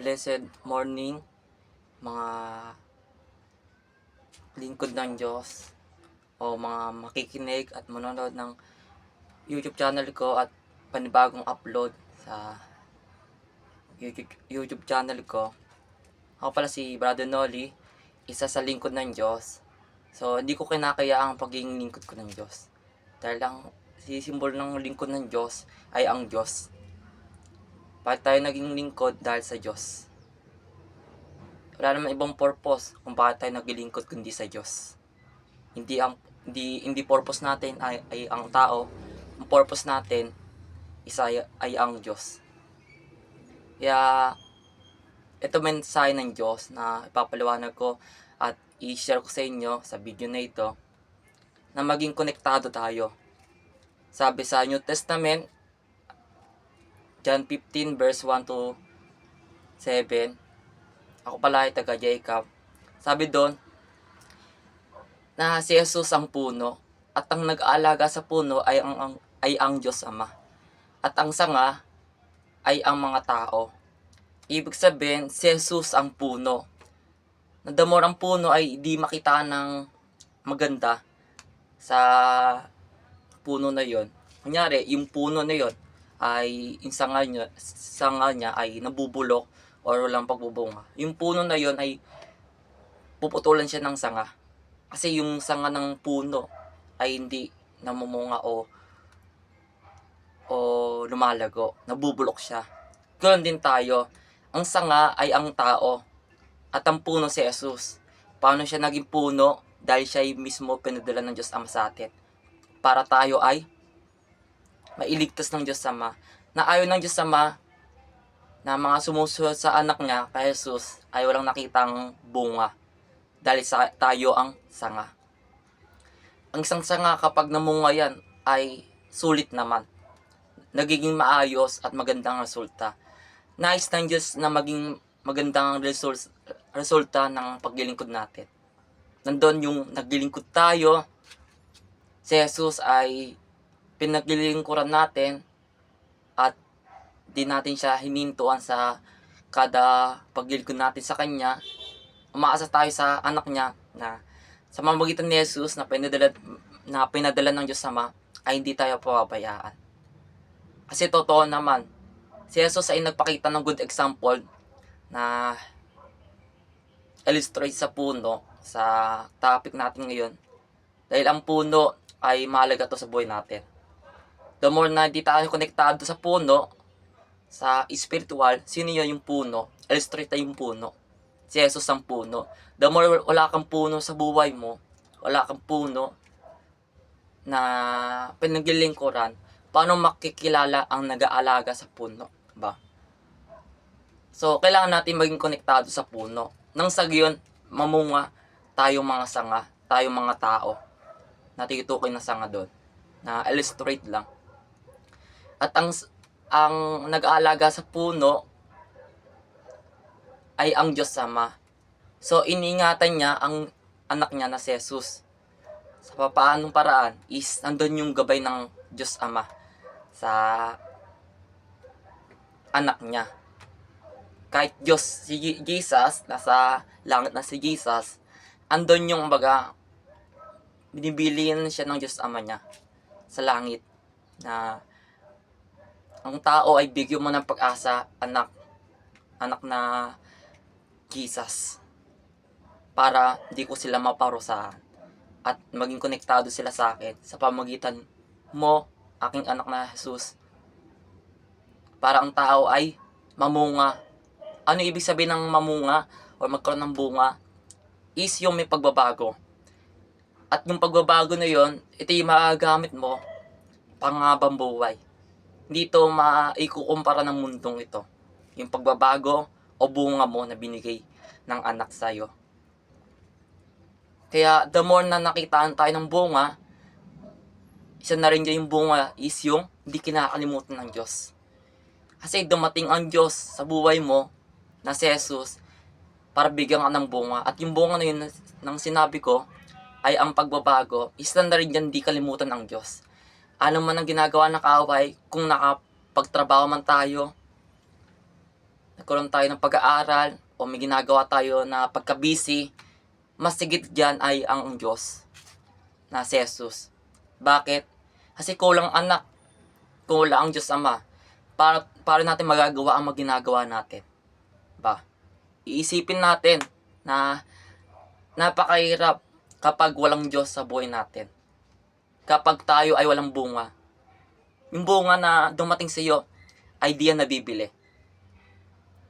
Blessed morning, mga lingkod ng Diyos o mga makikinig at manonood ng YouTube channel ko at panibagong upload sa YouTube channel ko. Ako pala si Brother Nolly, isa sa lingkod ng Diyos. So, hindi ko kinakaya ang pagiging lingkod ko ng Diyos. Dahil ang simbolo ng lingkod ng Diyos ay ang Diyos. Bakit tayo naging lingkod? Dahil sa Diyos. Wala naman ibang purpose kung bakit tayo naglilingkod kundi sa Diyos. Hindi purpose natin ay ang tao. Ang purpose natin ay ang Diyos. Kaya ito mensahe ng Diyos na ipapaliwanag ko at i-share ko sa inyo sa video na ito na maging konektado tayo. Sabi sa New Testament, John 15 verse 1 to 7, ako pala ay taga Jacob. Sabi doon na si Jesus ang puno at ang nag-aalaga sa puno ay ang Diyos Ama. At ang sanga ay ang mga tao. Ibig sabihin, si Jesus ang puno. Na the more ang puno ay di makita ng maganda sa puno na yon. Kunyari, yung puno na yon ay yung sanga niya ay nabubulok or walang pagbubunga. Yung puno na yon ay puputulan siya ng sanga. Kasi yung sanga ng puno ay hindi namumunga o lumalago. Nabubulok siya. Ganoon din tayo. Ang sanga ay ang tao at ang puno si Jesus. Paano siya naging puno? Dahil siya ay mismo pinadala ng Diyos Ama sa atin. Para tayo ay mailigtas ng Diyos Ama. Na ayaw ng Diyos Ama na mga sumusunod sa anak niya kay Jesus ay walang nakitang bunga. Dahil tayo ang sanga. Ang isang sanga kapag namunga yan ay sulit naman. Nagiging maayos at magandang resulta. Nais ng Diyos na maging magandang resulta ng paglilingkod natin. Nandun yung naglilingkod tayo, si Jesus ay pinaglilingkuran natin at di natin siya hinintuan sa kada paglilingkod natin sa Kanya. Umaasa tayo sa anak niya na sa mamagitan ni Jesus na pinadala ng Diyos Ama ay hindi tayo pababayaan. Kasi totoo naman, si Jesus ay nagpakita ng good example na illustrate sa puno sa topic natin ngayon. Dahil ang puno ay mahalaga to sa buhay natin. The more na di tayo konektado sa puno, sa spiritual, sino yun yung puno? Illustrate yung puno. Si Jesus ang puno. The more wala kang puno sa buhay mo, wala kang puno na pinaglilingkuran, paano makikilala ang nag-aalaga sa puno? Ba? So, kailangan natin maging konektado sa puno. Nang sa gayon, mamunga tayong mga sanga, tayong mga tao. Natitukoy na sanga doon. Na illustrate lang. At ang nag-aalaga sa puno ay ang Diyos Ama. So, iniingatan niya ang anak niya na si Jesus. Sa papaanong paraan is nandun yung gabay ng Diyos Ama sa anak niya. Kahit Diyos, si Jesus, nasa langit na si Jesus, andun yung binibilihan siya ng Diyos Ama niya sa langit na ang tao ay bigyan mo ng pag-asa, anak na Jesus, para di ko sila maparusahan at maging konektado sila sa akin sa pamagitan mo, aking anak na Jesus, para ang tao ay mamunga. Ano ibig sabihin ng mamunga o magkaroon ng bunga? Is yung may pagbabago. At yung pagbabago na yon, ito yung magagamit mo panghabang buhay. Hindi ito maikukumpara ng mundong ito. Yung pagbabago o bunga mo na binigay ng anak sa'yo. Kaya the more na nakitaan tayo ng bunga, isa na rin dyan yung bunga is yung hindi kinakalimutan ng Diyos. Kasi dumating ang Diyos sa buhay mo na si Jesus para bigyan ka ng bunga. At yung bunga na yun ng sinabi ko ay ang pagbabago. Isa na rin dyan di kalimutan ng Diyos. Ano man ang ginagawa ng kaaway, kung nakapagtrabaho man tayo, nagkaroon tayo ng pag-aaral o may ginagawa tayo na pagka-busy, mas sigit dyan ay ang Diyos na si Jesus. Bakit? Kasi kulang anak, kulang ang Diyos Ama. Para natin magagawa ang ginagawa natin. Ba? Iisipin natin na napakahirap kapag walang Diyos sa buhay natin. Kapag tayo ay walang bunga. Yung bunga na dumating sa iyo ay di yan nabibili.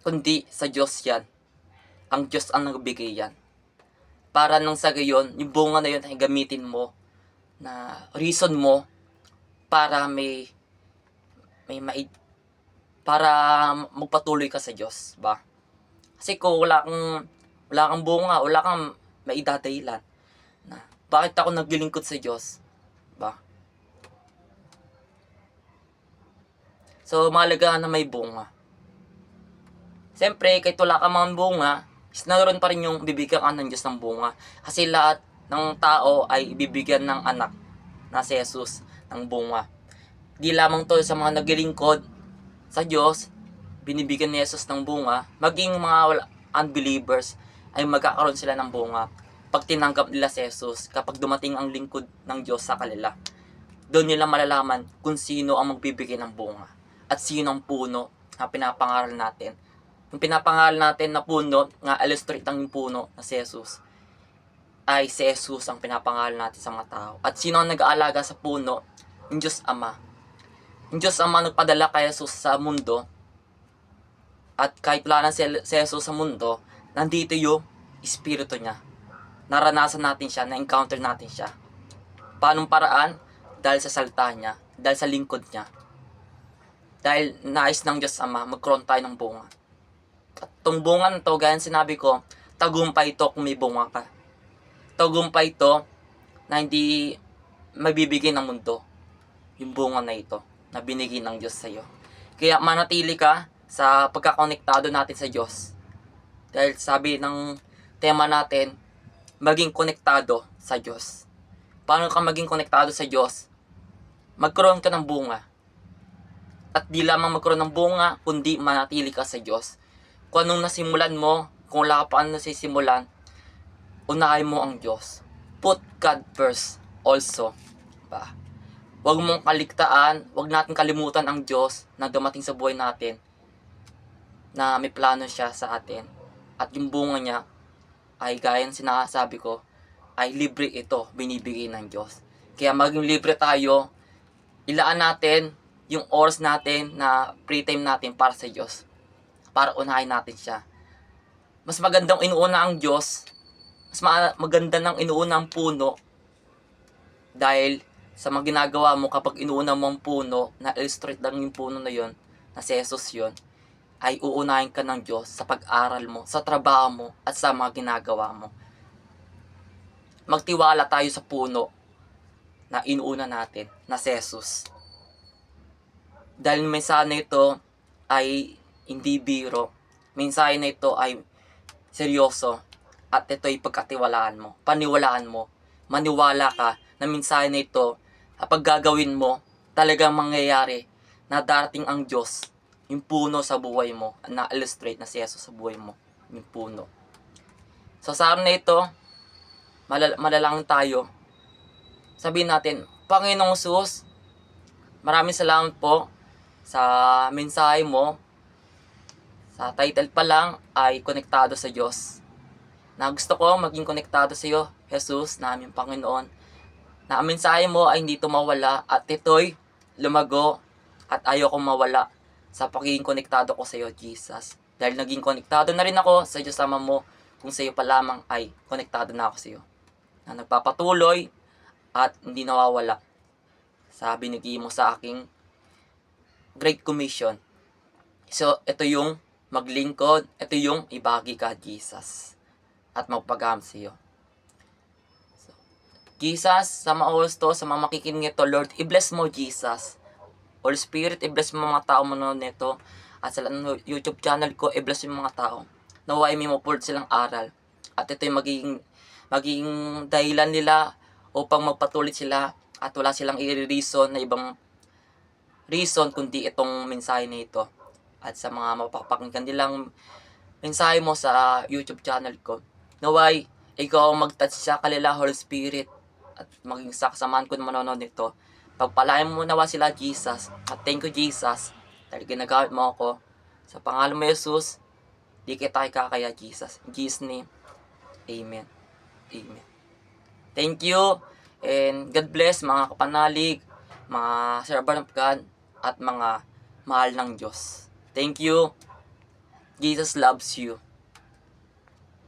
Kundi sa Diyos yan. Ang Diyos ang nagbigay yan. Para nang sa gayon, yung bunga na yun ay gamitin mo na reason mo para para magpatuloy ka sa Diyos, ba? Kasi kung wala kang bunga, wala kang maidadahilan na bakit ako naglilingkod sa Diyos, ba? So, mahalaga na may bunga. Siyempre, kahit wala ka mga bunga, naroon pa rin yung bibigyan ka ng Diyos ng bunga. Kasi lahat ng tao ay ibibigyan ng anak na si Jesus ng bunga. Di lamang to sa mga naglilingkod sa Diyos, binibigyan ni Jesus ng bunga, maging mga unbelievers ay magkakaroon sila ng bunga pag tinanggap nila si Jesus, kapag dumating ang lingkod ng Diyos sa kanila. Doon nila malalaman kung sino ang magbibigay ng bunga at sino ang puno na pinapangaral natin. Yung pinapangaral natin na puno, nga illustrate ang puno na si Jesus, ay si Jesus ang pinapangaral natin sa mga tao. At sino ang nag-aalaga sa puno? Yung Diyos Ama. Yung Diyos Ama nagpadala kay Jesus sa mundo. At kahit wala na si Jesus sa mundo, nandito yung Espiritu niya. Naranasan natin siya, na-encounter natin siya. Paanong paraan? Dahil sa salita niya, dahil sa lingkod niya. Dahil nais ng Diyos Ama, magkaroon tayo ng bunga. At itong bunga na ito, gaya sinabi ko, tagumpay ito kung may bunga ka. Tagumpay ito na hindi mabibigay ng mundo. Yung bunga na ito, na binigay ng Diyos sa iyo. Kaya manatili ka sa pagkakonektado natin sa Diyos. Dahil sabi ng tema natin, maging konektado sa Diyos. Paano ka maging konektado sa Diyos? Magkaroon ka ng bunga. At di lamang magkaroon ng bunga, kundi manatili ka sa Diyos. Kung anong nasimulan mo, kung wala ka pa anong nasisimulan, unahin mo ang Diyos. Put God first also. Ba? Huwag mong kaligtaan, huwag natin kalimutan ang Diyos na dumating sa buhay natin, na may plano siya sa atin. At yung bunga niya, ay gaya ng sinasabi ko, ay libre ito, binibigay ng Diyos. Kaya maging libre tayo, ilaan natin yung oras natin na free time natin para sa Diyos. Para unahin natin siya. Mas magandang inuuna ang Diyos, mas maganda nang inuuna ang puno, dahil sa mga ginagawa mo kapag inuuna mo ang puno, na illustrate lang yung puno na yon, na si Jesus yon, ay uunahin ka ng Diyos sa pag-aral mo, sa trabaho mo, at sa mga ginagawa mo. Magtiwala tayo sa puno na inuuna natin, na si Jesus. Dahil mensahe na ito ay hindi biro. Mensahe na ito ay seryoso. At ito ay pagkatiwalaan mo. Paniwalaan mo. Maniwala ka na mensahe na ito, kapag gagawin mo, talagang mangyayari na darating ang Diyos, yung puno sa buhay mo, na illustrate na si Jesus sa buhay mo, yung puno. So sa araw na ito, malalangin tayo. Sabihin natin, Panginoong Jesus, maraming salamat po sa mensahe mo. Sa title pa lang ay konektado sa Diyos. Na gusto ko maging konektado sa iyo, Jesus, na aming Panginoon. Na ang mensahe mo ay hindi ito mawala at ito'y lumago at ayaw kong mawala sa pagiging konektado ko sa iyo, Jesus. Dahil naging konektado na rin ako sa Diyos Ama mo, kung sa iyo pa lamang ay konektado na ako sa iyo. Na nagpapatuloy at hindi nawawala sa binigay mo sa aking Great Commission. So, ito yung maglingkod, ito yung ibagi ka, Jesus, at magpagamit sa iyo. So, Jesus, sa mga oras to, sa mga makikinig ito, Lord, i-bless mo, Jesus. Holy Spirit, i-bless mo mga tao manonood nito. At sa YouTube channel ko, i-bless mo mga tao. Naway may mapulot silang aral. At ito yung magiging dahilan nila upang magpatuloy sila at wala silang i-reason na ibang reason kundi itong mensahe na ito. at sa mga mapapakinggan nilang mensahe mo sa YouTube channel ko. Naway, ikaw ang mag-touch sa kanila, Holy Spirit, at maging saksaman ko na manonood nito. Pagpalain mo nawa sila, Jesus. At thank you, Jesus, dahil ginagamit mo ako. Sa pangalan mo, Jesus, di kita ikakaya, Jesus. In Jesus' name, Amen. Amen. Thank you, and God bless mga kapanalig, mga servant of God, at mga mahal ng Diyos. Thank you. Jesus loves you.